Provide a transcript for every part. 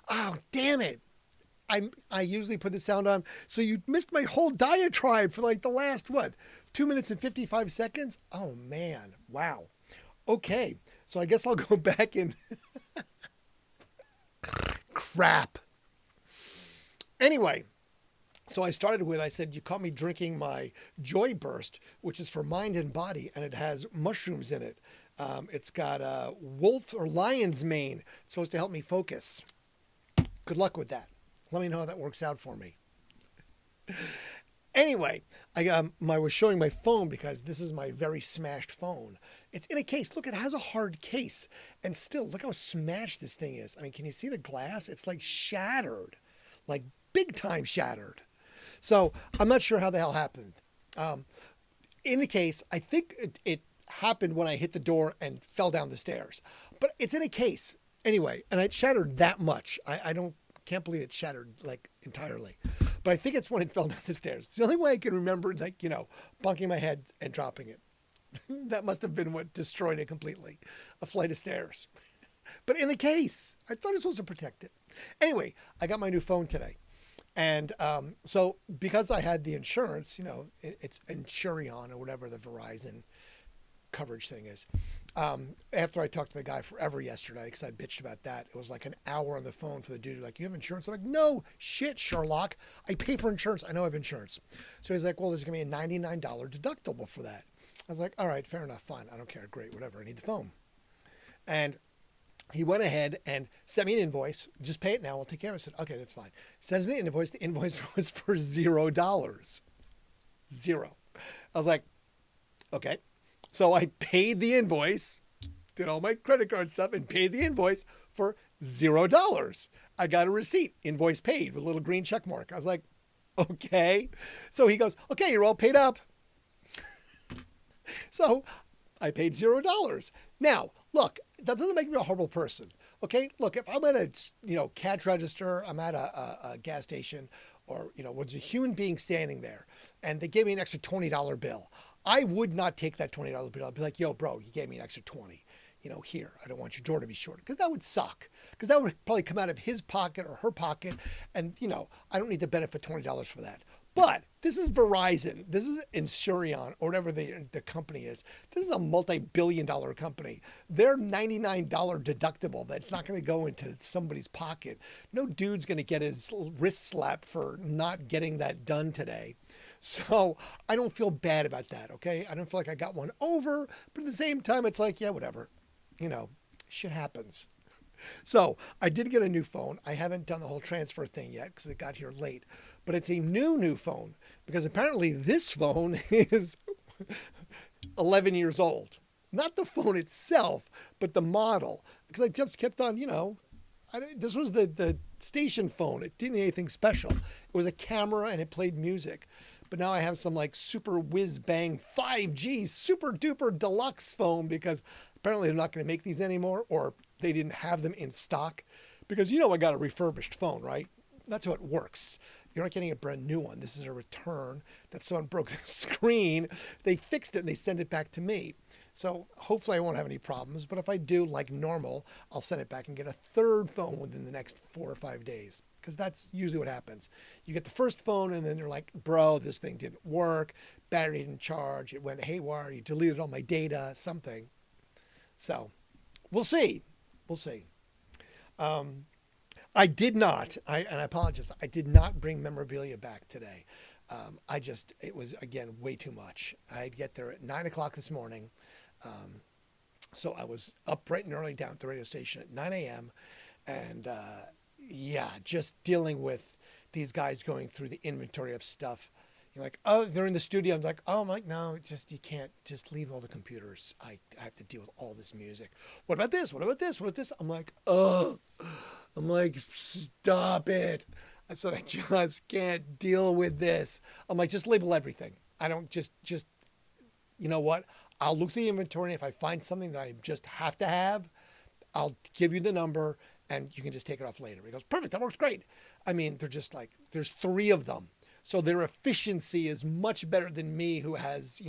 Oh, damn it. I usually put the sound on. So you missed my whole diatribe for like the last, what, 2 minutes and 55 seconds? Oh, man. Wow. Okay. So I guess I'll go back and crap. Anyway, so I started with, I said, you caught me drinking my Joy Burst, which is for mind and body, and it has mushrooms in it. It's got wolf or lion's mane. It's supposed to help me focus. Good luck with that. Let me know how that works out for me. Anyway, I was showing my phone because this is my very smashed phone. It's in a case. Look, it has a hard case. And still, look how smashed this thing is. I mean, can you see the glass? It's like shattered, like big time shattered. So I'm not sure how the hell happened. In the case, I think it happened when I hit the door and fell down the stairs. But it's in a case anyway, and it shattered that much. I can't believe it shattered like entirely. But I think it's when it fell down the stairs. It's the only way I can remember, like, bunking my head and dropping it. That must have been what destroyed it completely. A flight of stairs. But in the case, I thought it was supposed to protect it. Anyway, I got my new phone today. And so because I had the insurance, it's Insurion or whatever the Verizon coverage thing is. After I talked to the guy forever yesterday, because I bitched about that, it was like an hour on the phone for the dude, like, you have insurance? I'm like, no, shit, Sherlock. I pay for insurance. I know I have insurance. So he's like, well, there's going to be a $99 deductible for that. I was like, all right, fair enough, fine. I don't care. Great, whatever. I need the phone. And he went ahead and sent me an invoice. Just pay it now. We'll take care of it. I said, okay, that's fine. Sends me the invoice. The invoice was for $0. Zero. I was like, okay. So I paid the invoice, did all my credit card stuff, and paid the invoice for $0. I got a receipt, invoice paid with a little green check mark. I was like, okay. So he goes, okay, you're all paid up. So I paid $0. Now, look, that doesn't make me a horrible person. Okay, look, if I'm at a cash register, I'm at a gas station, or was a human being standing there, and they gave me an extra $20 bill, I would not take that $20 bill. I'd be like, yo, bro, you gave me an extra 20. Here, I don't want your door to be short, because that would suck. Because that would probably come out of his pocket or her pocket, and I don't need to benefit $20 for that. But this is Verizon. This is Insurion, or whatever the company is. This is a multi-billion-dollar company. Their $99 deductible that's not going to go into somebody's pocket. No dude's going to get his wrist slapped for not getting that done today. So I don't feel bad about that, okay? I don't feel like I got one over, but at the same time, it's like, yeah, whatever. Shit happens. So I did get a new phone. I haven't done the whole transfer thing yet because it got here late. But it's a new phone because apparently this phone is 11 years old. Not the phone itself, but the model. Because I just kept on, this was the station phone. It didn't need anything special. It was a camera and it played music. But now I have some like super whiz bang 5G super duper deluxe phone because apparently they're not going to make these anymore, or they didn't have them in stock. Because I got a refurbished phone, right? That's how it works. You're not getting a brand new one. This is a return that someone broke the screen. They fixed it and they send it back to me. So hopefully I won't have any problems. But if I do, like normal, I'll send it back and get a third phone within the next 4 or 5 days. Because that's usually what happens. You get the first phone and then you're like, bro, this thing didn't work. Battery didn't charge. It went haywire. You deleted all my data, something. So we'll see. We'll see. I did not, and I apologize, I did not bring memorabilia back today. It was, again, way too much. I'd get there at 9 o'clock this morning. So I was up bright and early down at the radio station at 9 a.m. And just dealing with these guys going through the inventory of stuff. You're like, oh, they're in the studio. I'm like, oh, Mike, no, you can't just leave all the computers. I have to deal with all this music. What about this? What about this? What about this? I'm like, oh. I'm like, stop it. I said, I just can't deal with this. I'm like, just label everything. I don't just, you know what? I'll look through the inventory. And if I find something that I just have to have, I'll give you the number and you can just take it off later. He goes, perfect. That works great. I mean, they're just like, there's 3 of them. So their efficiency is much better than me, who has,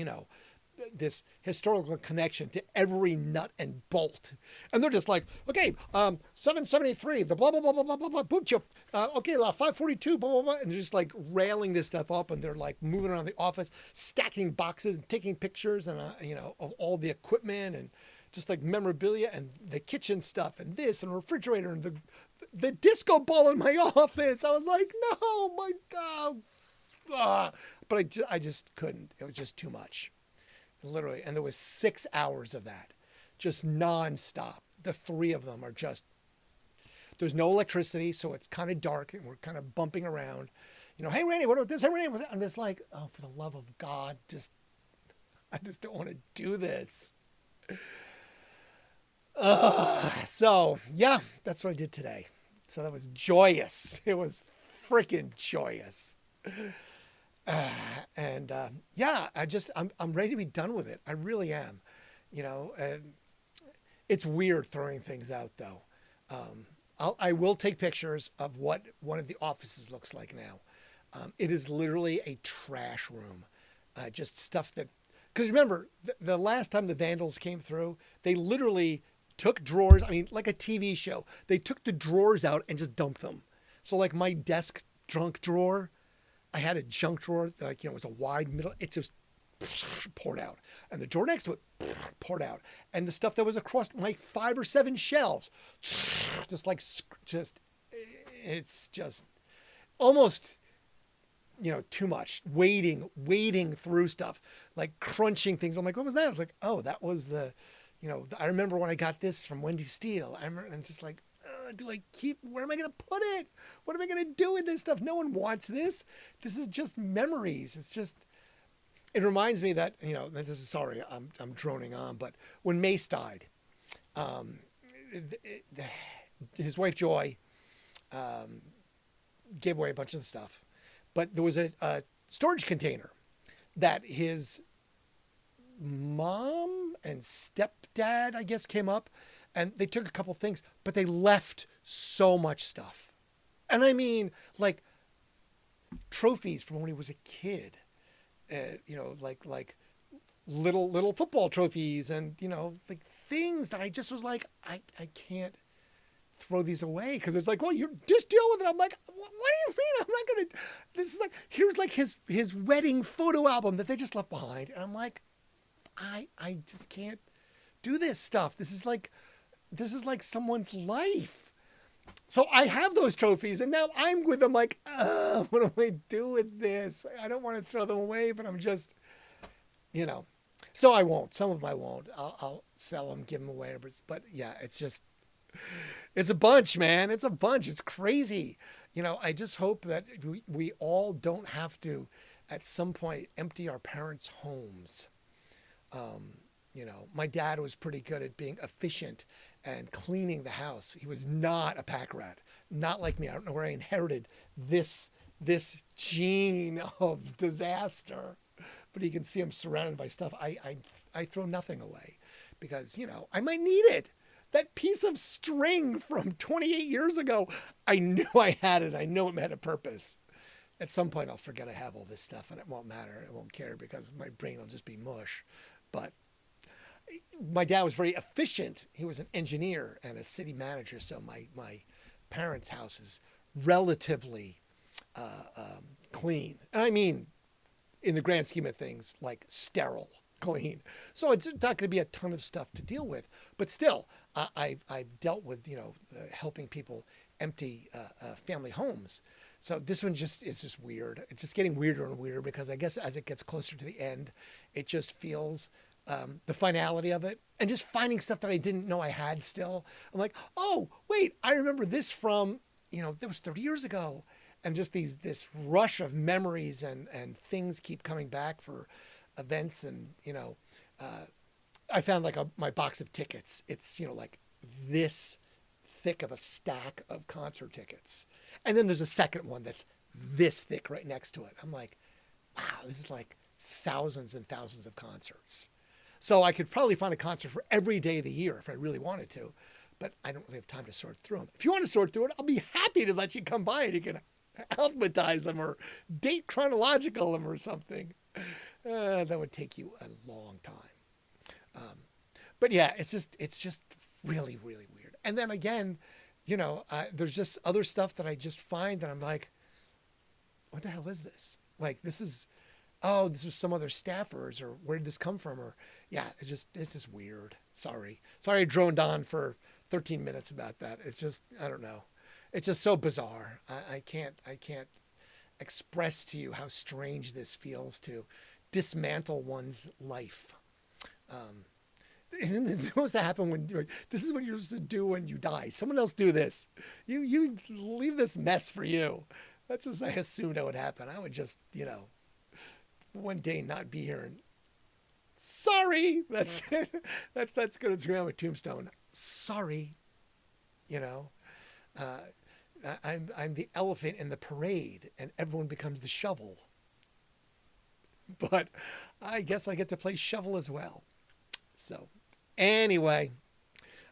this historical connection to every nut and bolt. And they're just like, okay, 773, the blah, blah, blah, blah, blah, blah, blah, boot chip. Okay, 542, blah, blah, blah. And they're just like railing this stuff up, and they're like moving around the office, stacking boxes and taking pictures and, of all the equipment and just like memorabilia and the kitchen stuff and this and refrigerator and the disco ball in my office. I was like, no, my God. But I just couldn't. It was just too much. Literally. And there was 6 hours of that, just nonstop. The three of them are just, there's no electricity, so it's kind of dark and we're kind of bumping around. Hey, Randy, what about this? Hey, Randy, I'm just like, oh, for the love of God, I just don't want to do this. So, yeah, that's what I did today. So that was joyous. It was freaking joyous. I'm ready to be done with it. I really am. It's weird throwing things out though. I will take pictures of what one of the offices looks like now. It is literally a trash room. Just stuff that, because remember the last time the vandals came through, they literally took drawers. I mean, like a TV show, they took the drawers out and just dumped them. So like my desk junk drawer, I had a junk drawer that it was a wide middle. It just poured out. And the drawer next to it poured out. And the stuff that was across my 5 or 7 shelves, it's just almost, too much. Wading through stuff, like crunching things. I'm like, what was that? I was like, oh, that was I remember when I got this from Wendy Steele. I'm just like, where am I going to put it? What am I going to do with this stuff? No one wants this. This is just memories. It reminds me that, sorry, I'm droning on, but when Mace died, his wife Joy gave away a bunch of the stuff, but there was a storage container that his mom and stepdad, I guess, came up and they took a couple things, but they left so much stuff. And I mean, like trophies from when he was a kid, like little football trophies and, like things that I just was like, I can't throw these away because it's like, well, you just deal with it. I'm like, what do you mean? I'm not going to, this is like, here's like his wedding photo album that they just left behind. And I'm like, I just can't do this stuff. This is like someone's life. So I have those trophies and now I'm with them like, what do I do with this? I don't want to throw them away, but I'm just, so I won't. Some of them I won't. I'll sell them, give them away. But yeah, it's a bunch, man. It's a bunch. It's crazy. I just hope that we all don't have to, at some point, empty our parents' homes. My dad was pretty good at being efficient and cleaning the house. He was not a pack rat, not like me. I don't know where I inherited this gene of disaster, but you can see I'm surrounded by stuff. I throw nothing away because, I might need it. That piece of string from 28 years ago, I knew I had it. I know it had a purpose. At some point, I'll forget I have all this stuff and it won't matter. It won't care because my brain will just be mush. But my dad was very efficient. He was an engineer and a city manager. So my parents' house is relatively clean. And I mean, in the grand scheme of things, like sterile clean. So it's not going to be a ton of stuff to deal with. But still, I've dealt with, helping people empty family homes. So this one is just weird. It's just getting weirder and weirder because I guess as it gets closer to the end, it just feels the finality of it and just finding stuff that I didn't know I had still. I'm like, oh, wait, I remember this from, that was 30 years ago. And just this rush of memories and things keep coming back for events. And, I found like my box of tickets. It's, like this thick of a stack of concert tickets. And then there's a second one that's this thick right next to it. I'm like, wow, this is like thousands and thousands of concerts. So I could probably find a concert for every day of the year if I really wanted to, but I don't really have time to sort through them. If you want to sort through it, I'll be happy to let you come by and you can alphabetize them or date chronological them or something. That would take you a long time. But yeah, it's just really, really weird. And then again, there's just other stuff that I just find that I'm like, what the hell is this? Like, this is some other staffers, or where did this come from? Or yeah, it's just weird. Sorry, I droned on for 13 minutes about that. It's just, I don't know. It's just so bizarre. I can't express to you how strange this feels to dismantle one's life. Isn't this supposed to happen this is what you're supposed to do when you die? Someone else do this. You leave this mess for you. That's what I assumed that would happen. I would just, one day not be here and sorry. That's that's good. It's going on with Tombstone. Sorry. I'm the elephant in the parade and everyone becomes the shovel. But I guess I get to play shovel as well. So anyway,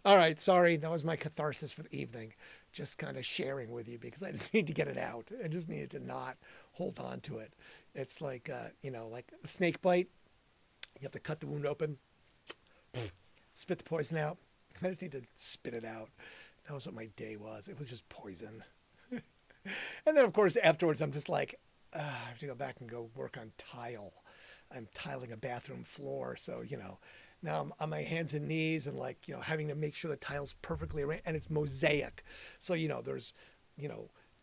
all right. Sorry. That was my catharsis for the evening. Just kind of sharing with you because I just need to get it out. I just needed to not hold on to it. It's like, like a snake bite. You have to cut the wound open, spit the poison out. I just need to spit it out. That was what my day was. It was just poison. And then, of course, afterwards, I'm just like, I have to go back and go work on tile. I'm tiling a bathroom floor. So, now I'm on my hands and knees and having to make sure the tile's perfectly arranged. And it's mosaic. So, there's,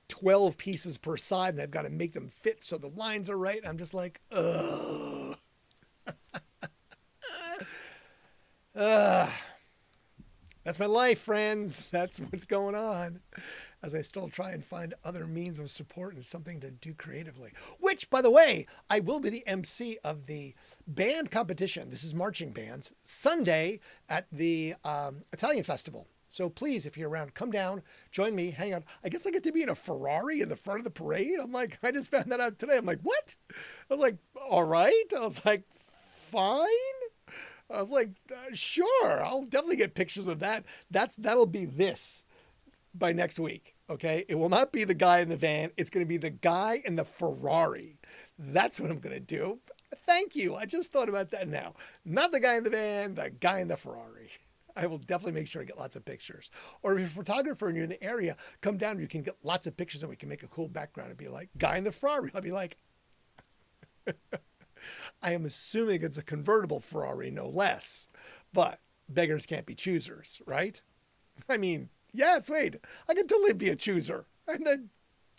12 pieces per side and I've got to make them fit so the lines are right. I'm just like, ugh. That's my life, friends. That's what's going on as I still try and find other means of support and something to do creatively. Which, by the way, I will be the MC of the band competition. This is marching bands, Sunday at the Italian Festival. So please, if you're around, come down, join me, hang out. I guess I get to be in a Ferrari in the front of the parade. I'm like, I just found that out today. I'm like, what? I was like, all right. I was like, fine. I was like, sure, I'll definitely get pictures of that. That'll be this by next week, okay? It will not be the guy in the van. It's going to be the guy in the Ferrari. That's what I'm going to do. Thank you. I just thought about that now. Not the guy in the van, the guy in the Ferrari. I will definitely make sure I get lots of pictures. Or if you're a photographer and you're in the area, come down. You can get lots of pictures and we can make a cool background and be like, guy in the Ferrari. I'll be like... I am assuming it's a convertible Ferrari, no less. But beggars can't be choosers, right? I mean, yeah, sweet. I can totally be a chooser. I'm the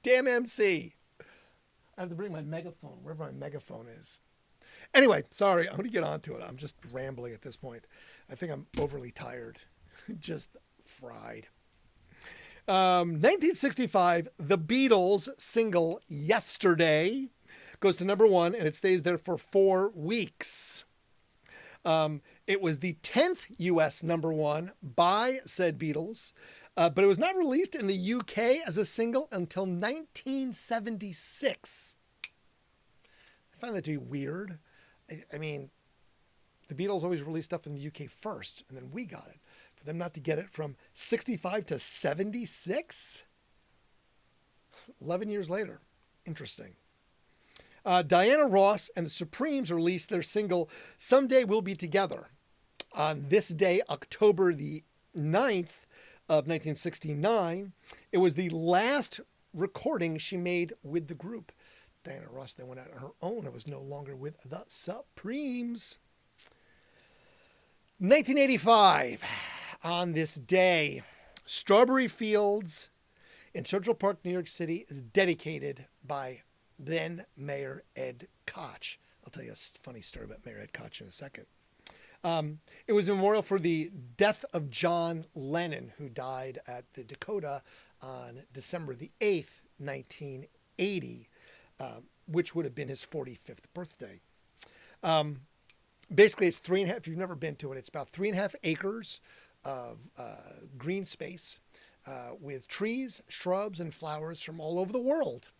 damn MC. I have to bring my megaphone, wherever my megaphone is. Anyway, sorry, I'm going to get on to it. I'm just rambling at this point. I think I'm overly tired. Just fried. 1965, The Beatles' single Yesterday goes to number 1, and it stays there for 4 weeks. It was the 10th U.S. number 1 by said Beatles, but it was not released in the UK as a single until 1976. I find that to be weird. I mean, the Beatles always released stuff in the UK first, and then we got it. For them not to get it from 65 to 76? 11 years later. Interesting. Diana Ross and the Supremes released their single, Someday We'll Be Together, on this day, October the 9th of 1969. It was the last recording she made with the group. Diana Ross then went out on her own and was no longer with the Supremes. 1985, on this day, Strawberry Fields in Central Park, New York City is dedicated by then Mayor Ed Koch. I'll tell you a funny story about Mayor Ed Koch in a second. It was a memorial for the death of John Lennon, who died at the Dakota on December the 8th, 1980, which would have been his 45th birthday. Basically, it's 3.5, if you've never been to it, it's about 3.5 acres of green space with trees, shrubs, and flowers from all over the world.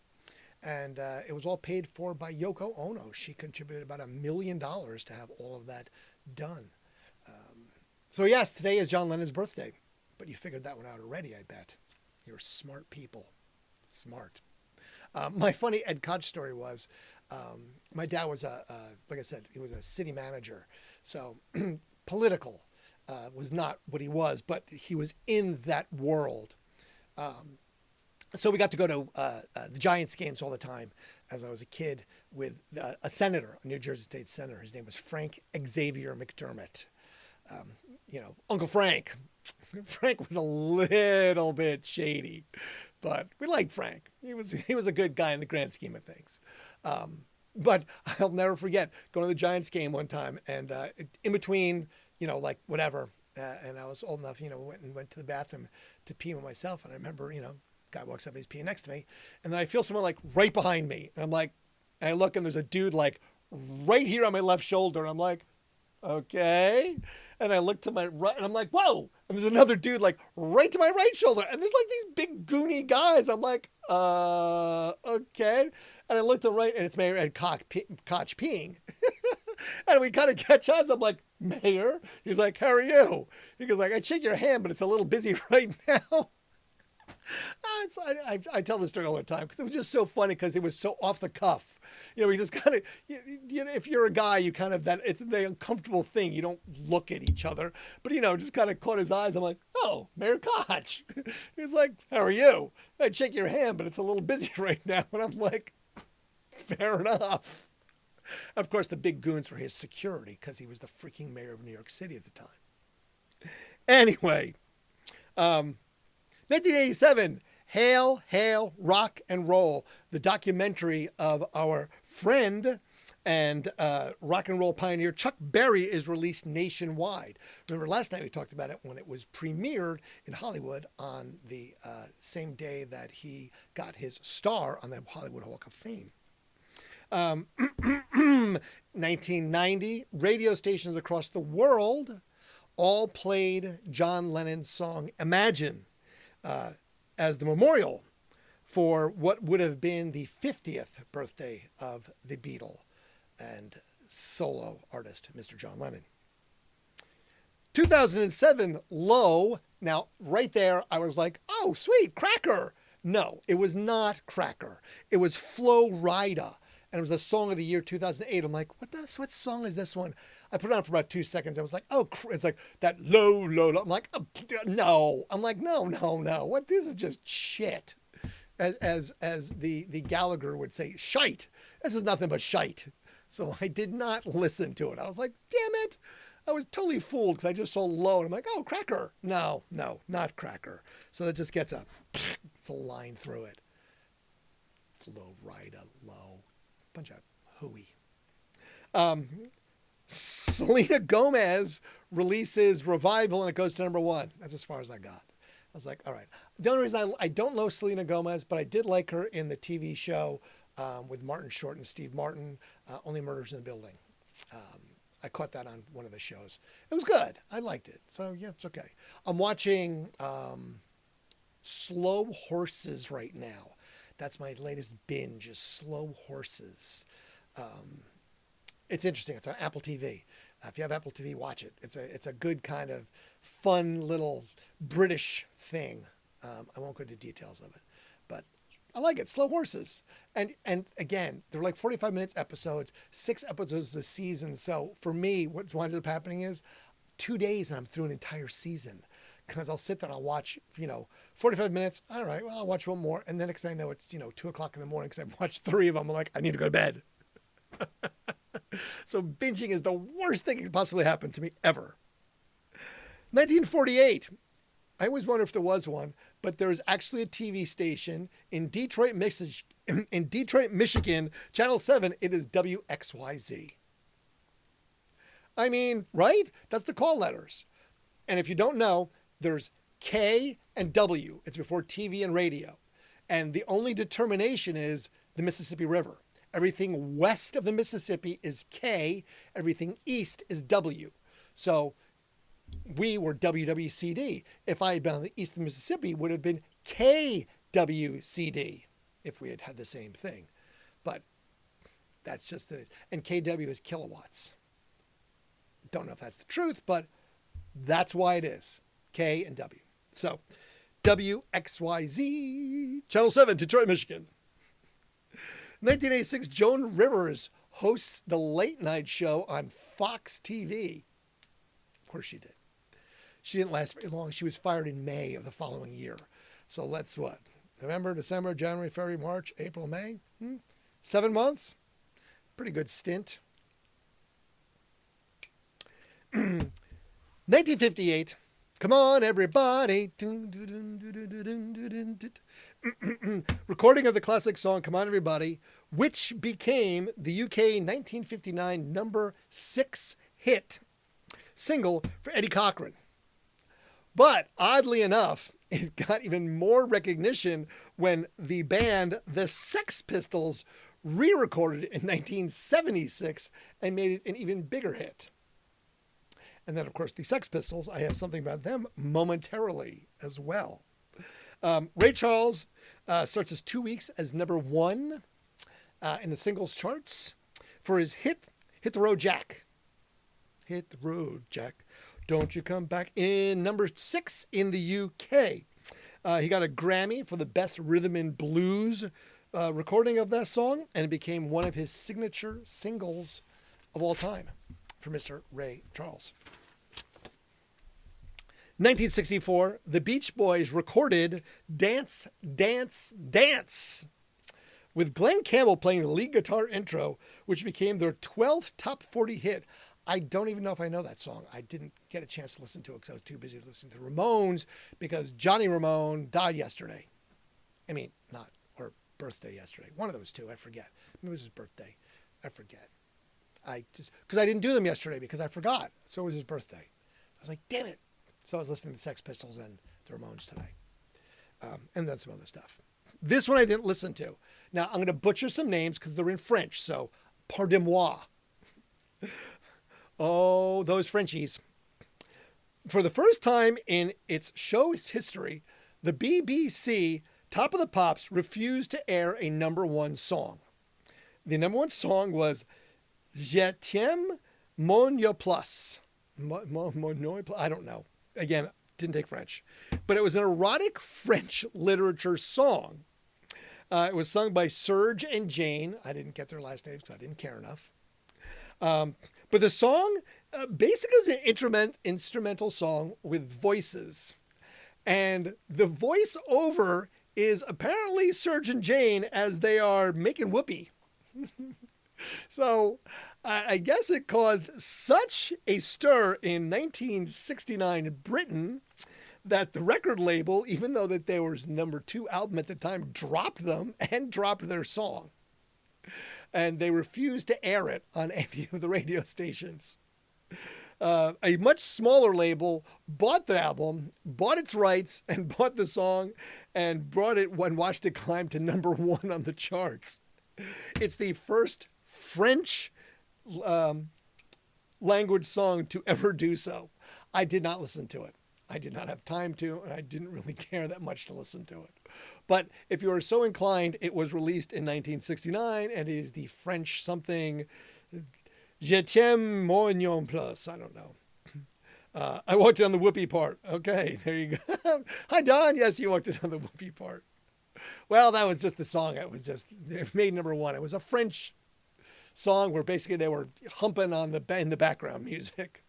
And it was all paid for by Yoko Ono. She contributed about $1 million to have all of that done. So yes, today is John Lennon's birthday. But you figured that one out already, I bet. You're smart people. Smart. My funny Ed Koch story was, My dad was like I said, he was a city manager. So political was not what he was, but he was in that world. So we got to go to the Giants games all the time as I was a kid with a senator, a New Jersey State senator. His name was Frank Xavier McDermott. Uncle Frank. Frank was a little bit shady, but we liked Frank. He was a good guy in the grand scheme of things. But I'll never forget going to the Giants game one time, and in between, whatever, and I was old enough, went to the bathroom to pee with myself, and I remember, guy walks up and he's peeing next to me, and then I feel someone like right behind me, and I'm like, and I look and there's a dude like right here on my left shoulder, and I'm like, okay, and I look to my right, and I'm like, whoa, and there's another dude like right to my right shoulder, and there's like these big goony guys. I'm like, okay, and I look to right, and it's Mayor Ed Koch peeing. And we kind of catch eyes. I'm like, Mayor? He's like, how are you? He goes like, I'd shake your hand, but it's a little busy right now. I tell this story all the time because it was just so funny because it was so off the cuff. We just kind of, if you're a guy, you kind of, it's the uncomfortable thing. You don't look at each other, but, just kind of caught his eyes. I'm like, oh, Mayor Koch. He's like, how are you? I'd shake your hand, but it's a little busy right now. And I'm like, fair enough. Of course, the big goons were his security because he was the freaking mayor of New York City at the time. Anyway, 1987, Hail, Hail, Rock and Roll, the documentary of our friend and rock and roll pioneer Chuck Berry is released nationwide. Remember last night we talked about it when it was premiered in Hollywood on the same day that he got his star on the Hollywood Walk of Fame. 1990, radio stations across the world all played John Lennon's song Imagine as the memorial for what would have been the 50th birthday of the Beatle and solo artist, Mr. John Lennon. 2007, Low. Now, right there, I was like, oh, sweet, Cracker. No, it was not Cracker. It was Flo Rida. And it was a song of the year 2008. I'm like, what song is this one? I put it on for about 2 seconds. I was like, oh, it's like that low, low, low. I'm like, oh, no. I'm like, no. What? This is just shit. As the Gallagher would say, shite. This is nothing but shite. So I did not listen to it. I was like, damn it. I was totally fooled because I just saw Low. And I'm like, oh, Cracker. No, not Cracker. So that just gets it's a line through it. Flo Rida, Low. Bunch of hooey. Selena Gomez releases Revival and it goes to number 1. That's as far as I got. I was like, all right. The only reason I don't know Selena Gomez, but I did like her in the TV show with Martin Short and Steve Martin, Only Murders in the Building. I caught that on one of the shows. It was good. I liked it. So yeah, it's okay. I'm watching Slow Horses right now. That's my latest binge is Slow Horses. It's interesting. It's on Apple TV. If you have Apple TV, watch it. It's a good kind of fun little British thing. I won't go into details of it, but I like it. Slow Horses. And again, they're like 45 minutes episodes, 6 episodes a season. So for me, what winds up happening is 2 days and I'm through an entire season. Because I'll sit there and I'll watch, 45 minutes. All right, well, I'll watch one more. And then next thing I know, it's, 2 o'clock in the morning because I've watched 3 of them. I'm like, I need to go to bed. So binging is the worst thing that could possibly happen to me ever. 1948. I always wonder if there was one, but there's actually a TV station in Detroit, Michigan, Channel 7. It is WXYZ. I mean, right? That's the call letters. And if you don't know, there's K and W. It's before TV and radio. And the only determination is the Mississippi River. Everything west of the Mississippi is K. Everything east is W. So we were WWCD. If I had been on the east of the Mississippi, it would have been KWCD if we had had the same thing. But that's just it. And KW is kilowatts. Don't know if that's the truth, but that's why it is. K and W. So, WXYZ, Channel 7, Detroit, Michigan. 1986, Joan Rivers hosts the late night show on Fox TV. Of course she did. She didn't last very long. She was fired in May of the following year. So let's what? November, December, January, February, March, April, May? 7 months? Pretty good stint. 1958. Come on, everybody. Recording of the classic song, Come On, Everybody, which became the UK 1959 number 6 hit single for Eddie Cochran. But oddly enough, it got even more recognition when the band The Sex Pistols re-recorded it in 1976 and made it an even bigger hit. And then, of course, the Sex Pistols, I have something about them momentarily as well. Ray Charles starts his 2 weeks as number 1 in the singles charts for his hit, Hit the Road Jack. Hit the road, Jack. Don't you come back in number 6 in the UK. He got a Grammy for the best rhythm and blues recording of that song, and it became one of his signature singles of all time for Mr. Ray Charles. 1964, the Beach Boys recorded Dance, Dance, Dance with Glenn Campbell playing the lead guitar intro, which became their 12th top 40 hit. I don't even know if I know that song. I didn't get a chance to listen to it because I was too busy listening to the Ramones because Johnny Ramone died yesterday. Or birthday yesterday. One of those two, I forget. Maybe it was his birthday. I forget. Because I didn't do them yesterday because I forgot. So it was his birthday. I was like, damn it. So I was listening to the Sex Pistols and the Ramones today. And then some other stuff. This one I didn't listen to. Now, I'm going to butcher some names because they're in French. So, pardon-moi. Oh, those Frenchies. For the first time in its show's history, the BBC Top of the Pops refused to air a number 1 song. The number 1 song was Je t'aime mon plus. I don't know. Again, didn't take French. But it was an erotic French literature song. It was sung by Serge and Jane. I didn't get their last names because I didn't care enough. But the song basically is an instrumental song with voices. And the voiceover is apparently Serge and Jane as they are making whoopee. So I guess it caused such a stir in 1969 in Britain that the record label, even though that they were number 2 album at the time, dropped them and dropped their song. And they refused to air it on any of the radio stations. A much smaller label bought the album, bought its rights, and bought the song, and brought it and watched it climb to number 1 on the charts. It's the first French language song to ever do so. I did not listen to it. I did not have time to, and I didn't really care that much to listen to it. But if you are so inclined, it was released in 1969, and it is the French something, Je t'aime mon plus. I don't know. I walked on the whoopee part. Okay, there you go. Hi, Don. Yes, you walked it on the whoopee part. Well, that was just the song. It made number 1. It was a French song where basically they were humping on in the background music.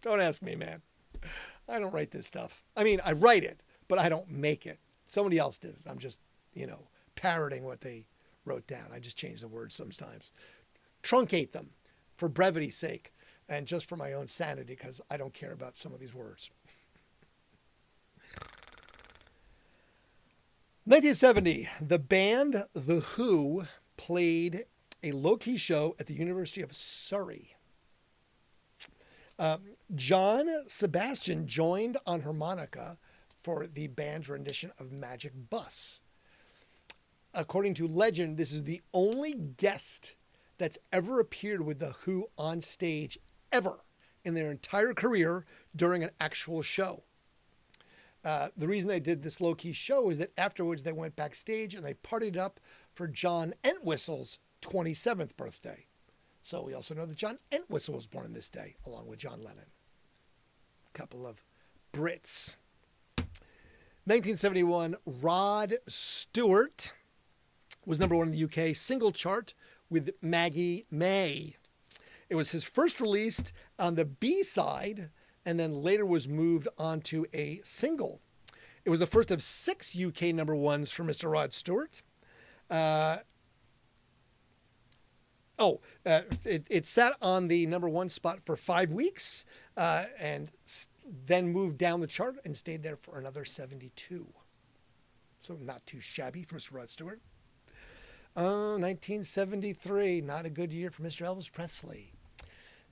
Don't ask me, man. I don't write this stuff. I mean, I write it, but I don't make it. Somebody else did it. I'm just, parroting what they wrote down. I just change the words sometimes. Truncate them for brevity's sake and just for my own sanity because I don't care about some of these words. 1970, the band The Who played a low-key show at the University of Surrey. John Sebastian joined on harmonica for the band's rendition of Magic Bus. According to legend, this is the only guest that's ever appeared with The Who on stage ever in their entire career during an actual show. The reason they did this low-key show is that afterwards they went backstage and they partied up for John Entwistle's 27th birthday. So we also know that John Entwistle was born on this day, along with John Lennon. A couple of Brits. 1971, Rod Stewart was number one in the UK single chart with Maggie May. It was his first released on the B side and then later was moved onto a single. It was the first of 6 UK number ones for Mr. Rod Stewart. It sat on the number one spot for 5 weeks and then moved down the chart and stayed there for another 72. So not too shabby for Mr. Rod Stewart. 1973, not a good year for Mr. Elvis Presley.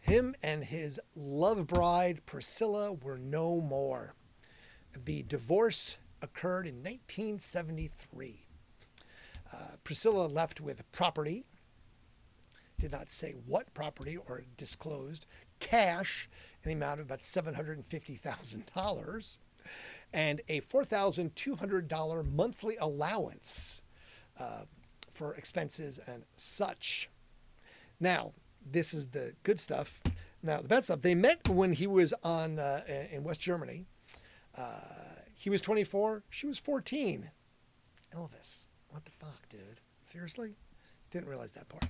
Him and his love bride, Priscilla, were no more. The divorce occurred in 1973. Priscilla left with property, did not say what property or disclosed, cash in the amount of about $750,000 and a $4,200 monthly allowance for expenses and such. Now, this is the good stuff. Now, the bad stuff, they met when he was in West Germany. He was 24, she was 14. Elvis, what the fuck, dude? Seriously? Didn't realize that part.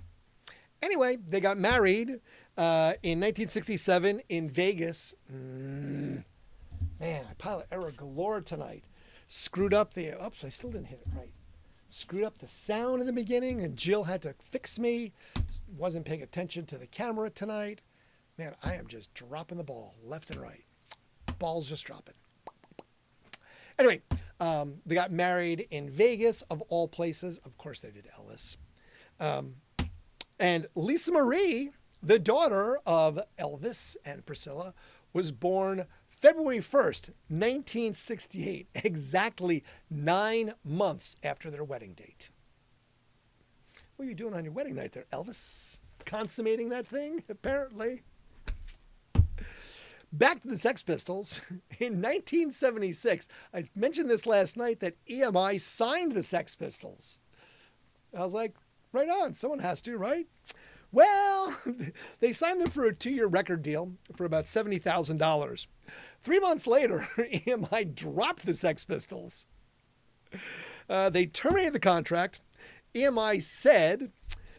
Anyway, they got married in 1967 in Vegas. Man, I pilot error galore tonight. Screwed up oops, I still didn't hit it right. Screwed up the sound in the beginning, and Jill had to fix me. Wasn't paying attention to the camera tonight. Man, I am just dropping the ball left and right. Ball's just dropping. Anyway, they got married in Vegas, of all places. Of course, they did Elvis. And Lisa Marie, the daughter of Elvis and Priscilla, was born February 1st, 1968, exactly 9 months after their wedding date. What are you doing on your wedding night there, Elvis? Consummating that thing, apparently. Back to the Sex Pistols. In 1976, I mentioned this last night, that EMI signed the Sex Pistols. I was like, right on, someone has to, right? Well, they signed them for a 2-year record deal for about $70,000. 3 months later, EMI dropped the Sex Pistols. They terminated the contract. EMI said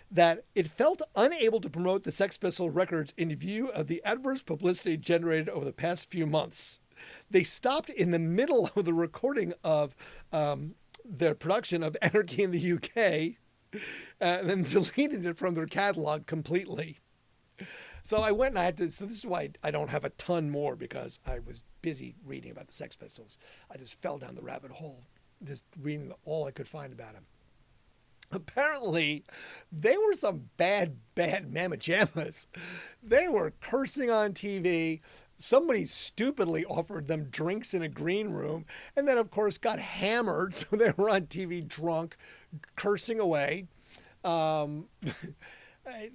that it felt unable to promote the Sex Pistols records in view of the adverse publicity generated over the past few months. They stopped in the middle of the recording of their production of Anarchy in the UK, and then deleted it from their catalog completely. So I went and I had to, so this is why I don't have a ton more, because I was busy reading about the Sex Pistols. I just fell down the rabbit hole, just reading all I could find about them. Apparently, they were some bad mamma jammas. They were cursing on TV. Somebody stupidly offered them drinks in a green room, and then, of course, got hammered, so they were on TV drunk, cursing away.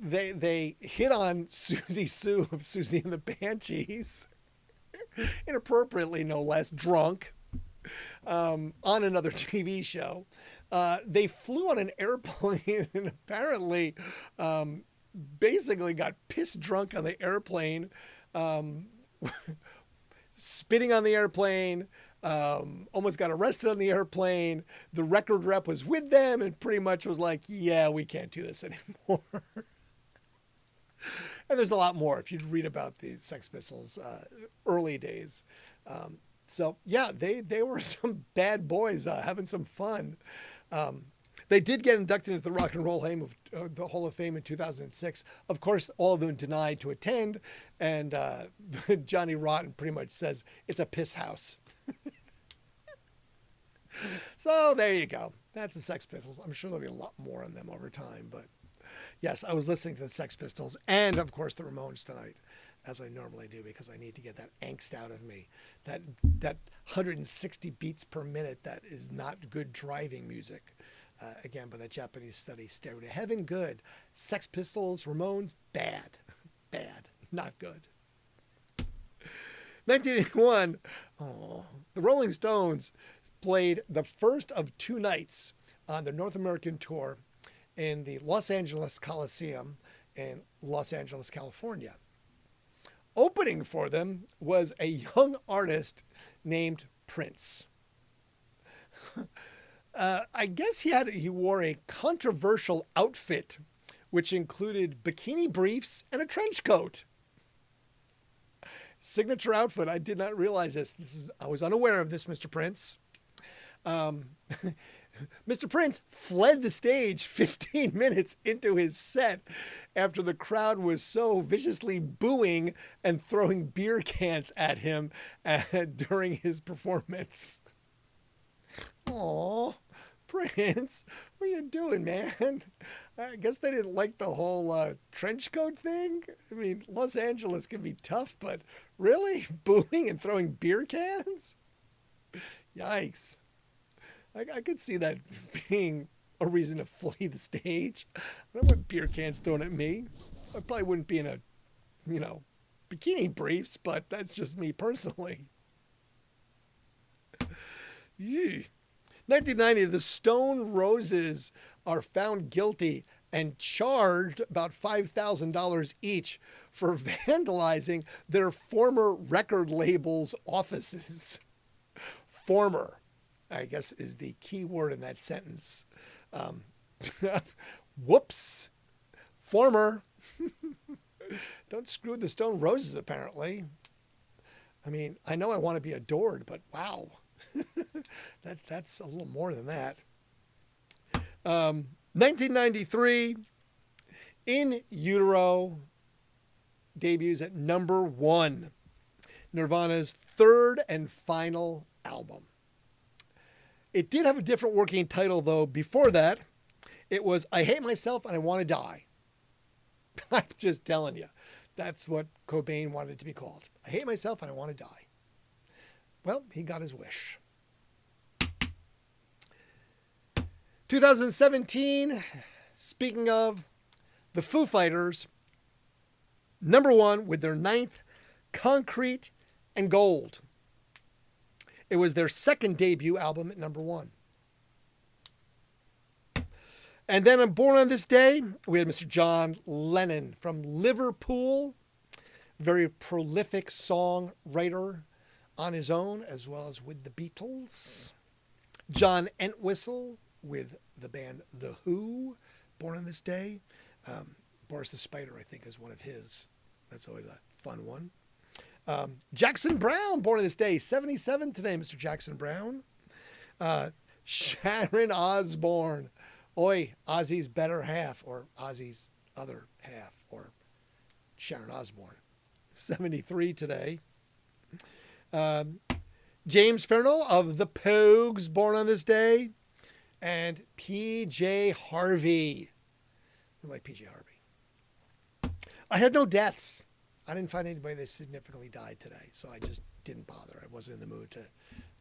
They hit on Susie Sue of Susie and the Banshees, inappropriately, no less, drunk, on another TV show. They flew on an airplane and apparently basically got pissed drunk on the airplane, spitting on the airplane, almost got arrested on the airplane. The record rep was with them and pretty much was like, yeah, we can't do this anymore. And there's a lot more if you read about the Sex Pistols early days. So yeah, they were some bad boys having some fun. They did get inducted into the Rock and Roll Hall of Fame in 2006. Of course, all of them denied to attend, and Johnny Rotten pretty much says it's a piss house. So there you go. That's the Sex Pistols. I'm sure there'll be a lot more on them over time, but yes, I was listening to the Sex Pistols and, of course, the Ramones tonight, as I normally do, because I need to get that angst out of me. That 160 beats per minute, that is not good driving music. Again, by that Japanese study, Stairway to Heaven, good. Sex Pistols, Ramones, bad. Bad. Not good. 1981, the Rolling Stones played the first of 2 nights on their North American tour in the Los Angeles Coliseum in Los Angeles, California. Opening for them was a young artist named Prince. I guess he wore a controversial outfit, which included bikini briefs and a trench coat. Signature outfit. I did not realize this. I was unaware of this, Mr. Prince. Mr. Prince fled the stage 15 minutes into his set after the crowd was so viciously booing and throwing beer cans at him during his performance. Aw, Prince, what are you doing, man? I guess they didn't like the whole trench coat thing. I mean, Los Angeles can be tough, but really? Booing and throwing beer cans? Yikes. I could see that being a reason to flee the stage. I don't want beer cans thrown at me. I probably wouldn't be in a, bikini briefs, but that's just me personally. 1990, the Stone Roses are found guilty and charged about $5,000 each for vandalizing their former record label's offices. Former, I guess, is the key word in that sentence. Whoops. Former. Don't screw the Stone Roses, apparently. I mean, I know I want to be adored, but wow. That's a little more than that. 1993, In Utero debuts at number 1. Nirvana's third and final album. It did have a different working title, though. Before that, it was I Hate Myself and I Want to Die. I'm just telling you. That's what Cobain wanted it to be called. I hate myself and I want to die. Well, he got his wish. 2017, speaking of the Foo Fighters, number 1 with their 9th, Concrete and Gold. It was their second debut album at number 1. And then on Born on This Day, we had Mr. John Lennon from Liverpool, very prolific songwriter on his own, as well as with the Beatles. John Entwistle with the band The Who, Born on This Day. Boris the Spider, I think, is one of his. That's always a fun one. Jackson Browne, born on this day, 77 today, Mr. Jackson Browne. Sharon Osbourne, Ozzy's better half, or Ozzy's other half, or Sharon Osbourne, 73 today. James Fernell of the Pogues, born on this day. And P.J. Harvey. I like P.J. Harvey. I had no deaths. I didn't find anybody that significantly died today, so I just didn't bother. I wasn't in the mood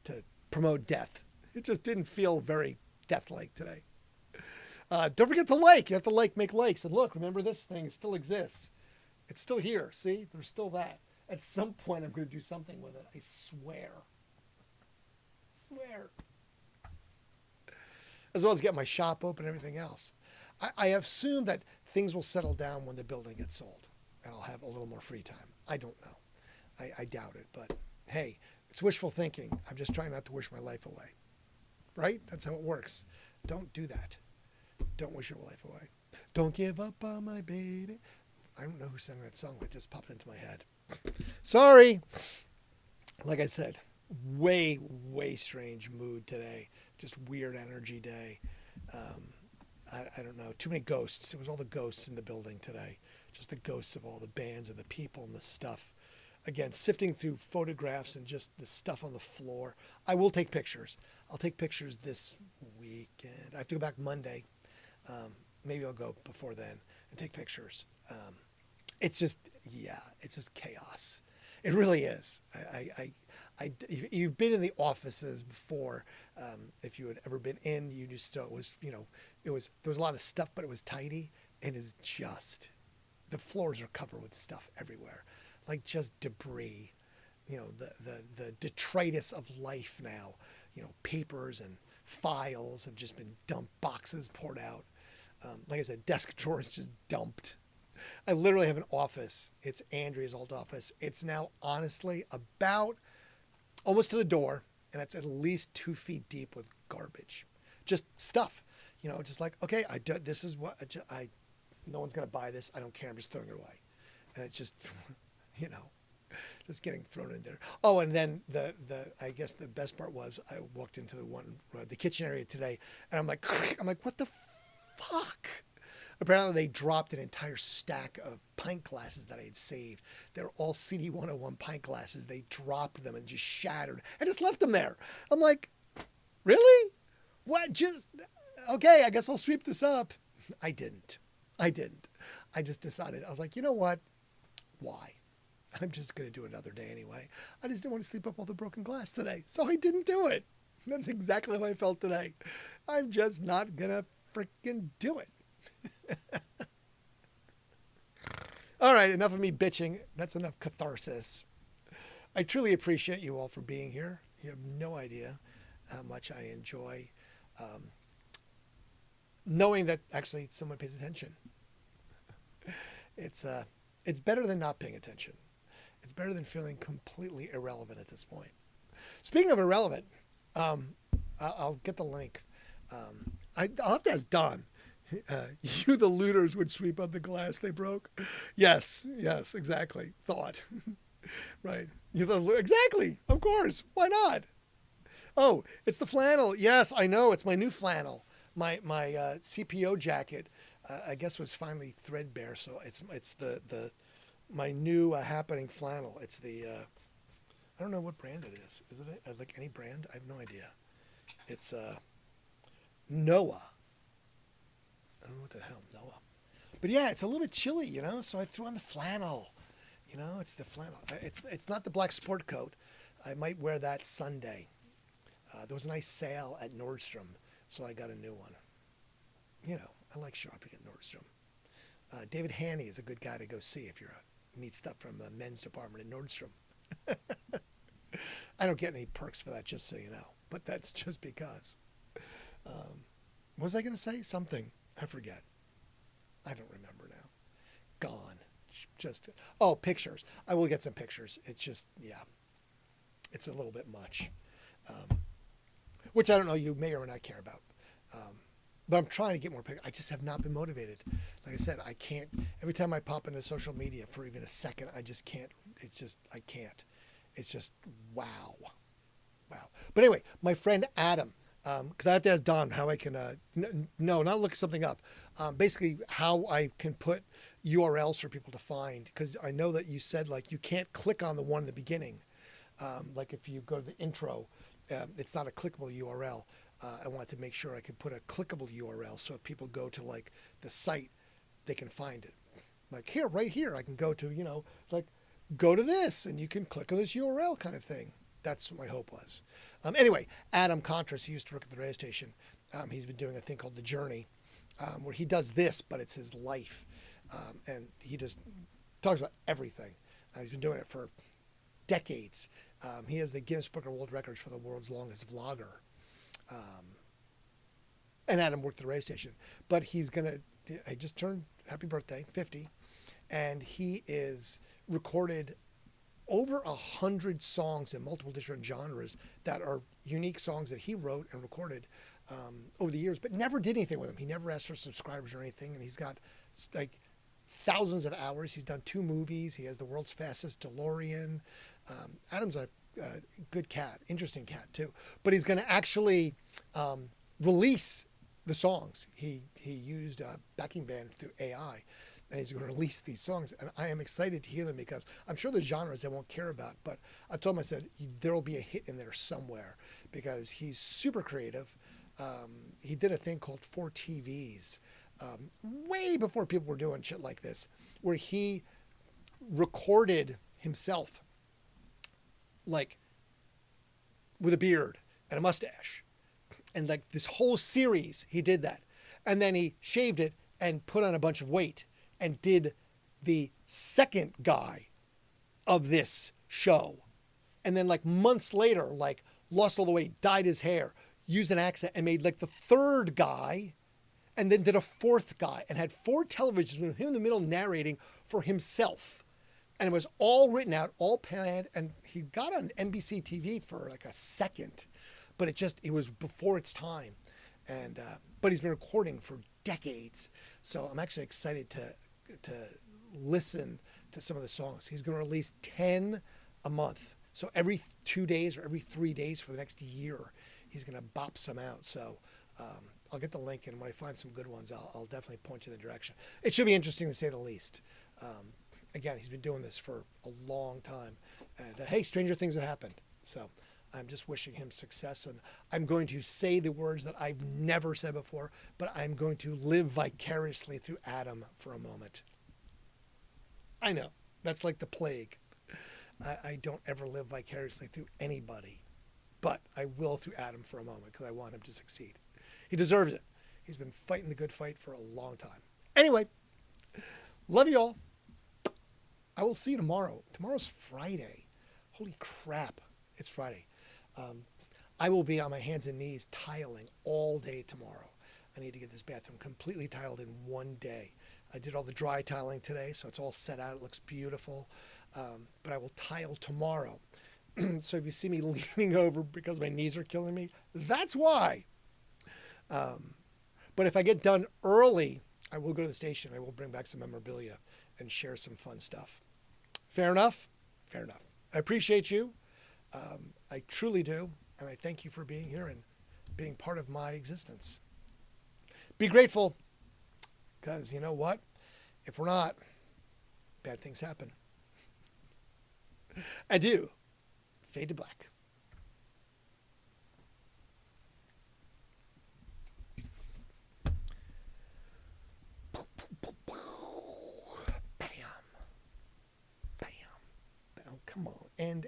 to promote death. It just didn't feel very death-like today. Don't forget to like. You have to make likes. And look, remember this thing still exists. It's still here. See? There's still that. At some point, I'm going to do something with it. I swear. As well as get my shop open and everything else. I assume that things will settle down when the building gets sold. And I'll have a little more free time. I don't know. I doubt it. But hey, it's wishful thinking. I'm just trying not to wish my life away. Right? That's how it works. Don't do that. Don't wish your life away. Don't give up on my baby. I don't know who sang that song. It just popped into my head. Sorry. Like I said, way strange mood today. Just weird energy day. I don't know. Too many ghosts. It was all the ghosts in the building today. Just the ghosts of all the bands and the people and the stuff. Again, sifting through photographs and just the stuff on the floor. I will take pictures. I'll take pictures this weekend. I have to go back Monday. Maybe I'll go before then and take pictures. It's just chaos. It really is. You've been in the offices before. If you had ever been in, you just saw it was, there was a lot of stuff, but it was tidy. And it's just, the floors are covered with stuff everywhere, like just debris. The detritus of life now. Papers and files have just been dumped, boxes poured out. Like I said, desk drawers just dumped. I literally have an office. It's Andrea's old office. It's now honestly about almost to the door, and it's at least 2 feet deep with garbage. just stuff, just like, okay, this is what no one's going to buy this. I don't care. I'm just throwing it away. And it's just, you know, just getting thrown in there. Oh, and then I guess the best part was I walked into the kitchen area today, and I'm like, what the fuck? Apparently they dropped an entire stack of pint glasses that I had saved. They're all CD 101 pint glasses. They dropped them and just shattered. I just left them there. I'm like, really? What? Okay, I guess I'll sweep this up. I didn't. I just decided, I was like, you know what? Why? I'm just going to do it another day anyway. I just didn't want to sleep up all the broken glass today. So I didn't do it. That's exactly how I felt today. I'm just not going to freaking do it. All right, enough of me bitching. That's enough catharsis. I truly appreciate you all for being here. You have no idea how much I enjoy knowing that actually someone pays attention. It's better than not paying attention. It's better than feeling completely irrelevant at this point. Speaking of irrelevant, I'll get the link. I'll have to ask Don. You, the looters, would sweep up the glass they broke. Yes, exactly. Thought. Right. Exactly. Of course. Why not? Oh, it's the flannel. Yes, I know. It's my new flannel. My CPO jacket, I guess, was finally threadbare. So it's my new happening flannel. It's I don't know what brand it is. Is it like any brand? I have no idea. It's Noah. I don't know what the hell, Noah. But yeah, it's a little bit chilly, so I threw on the flannel. It's the flannel. It's not the black sport coat. I might wear that Sunday. There was a nice sale at Nordstrom, so I got a new one. I like shopping at Nordstrom. David Haney is a good guy to go see if you need stuff from the men's department at Nordstrom. I don't get any perks for that, just so you know. But that's just because. What was I going to say? Something. I forget. I don't remember now. Gone. Pictures. I will get some pictures. It's just, yeah. It's a little bit much. Which I don't know you may or may not care about. But I'm trying to get more pictures. I just have not been motivated. Like I said, I can't. Every time I pop into social media for even a second, I just can't. I can't. It's just, wow. But anyway, my friend Adam, because I have to ask Don how I can, not look something up. Basically, how I can put URLs for people to find. Because I know that you said, you can't click on the one in the beginning. Like if you go to the intro, it's not a clickable URL. I wanted to make sure I could put a clickable URL. So if people go to, the site, they can find it. Right here, I can go to, go to this, and you can click on this URL kind of thing. That's what my hope was. Anyway, Adam Contras, he used to work at the radio station. He's been doing a thing called The Journey, where he does this, but it's his life. And he just talks about everything. He's been doing it for decades. He has the Guinness Book of World Records for the world's longest vlogger. And Adam worked at the radio station. But he just turned, happy birthday, 50. And he is recorded over 100 songs in multiple different genres that are unique songs that he wrote and recorded over the years, but never did anything with them. He never asked for subscribers or anything, and he's got thousands of hours. He's done 2 movies. He has the world's fastest DeLorean. Adam's a good cat, interesting cat too. But he's going to actually release the songs. He used a backing band through AI. And he's going to release these songs. And I am excited to hear them because I'm sure there's genres I won't care about. But I told him, I said, there will be a hit in there somewhere because he's super creative. He did a thing called 4TVs way before people were doing shit like this, where he recorded himself with a beard and a mustache. And this whole series, he did that. And then he shaved it and put on a bunch of weight. And did the second guy of this show. And then months later, lost all the weight, dyed his hair, used an accent and made the third guy and then did a fourth guy and had 4 televisions with him in the middle narrating for himself. And it was all written out, all planned. And he got on NBC TV for a second, but it was before its time. and but he's been recording for decades. So I'm actually excited to listen to some of the songs. He's going to release 10 a month. So every 2 days or every 3 days for the next year, he's going to bop some out. So I'll get the link, and when I find some good ones, I'll definitely point you in the direction. It should be interesting to say the least. Again, he's been doing this for a long time. And hey, stranger things have happened. So I'm just wishing him success. And I'm going to say the words that I've never said before, but I'm going to live vicariously through Adam for a moment. I know, that's like the plague. I don't ever live vicariously through anybody, but I will through Adam for a moment because I want him to succeed. He deserves it. He's been fighting the good fight for a long time. Anyway, love you all. I will see you tomorrow. Tomorrow's Friday. Holy crap, it's Friday. I will be on my hands and knees tiling all day tomorrow. I need to get this bathroom completely tiled in one day. I did all the dry tiling today, so it's all set out. It looks beautiful. But I will tile tomorrow. So if you see me leaning over because my knees are killing me, that's why. But if I get done early, I will go to the station. I will bring back some memorabilia and share some fun stuff. Fair enough? Fair enough. I appreciate you. I truly do. And I thank you for being here and being part of my existence. Be grateful, because you know what? If we're not, bad things happen. Adieu. Fade to black. Bam. Bam. Oh, come on. End.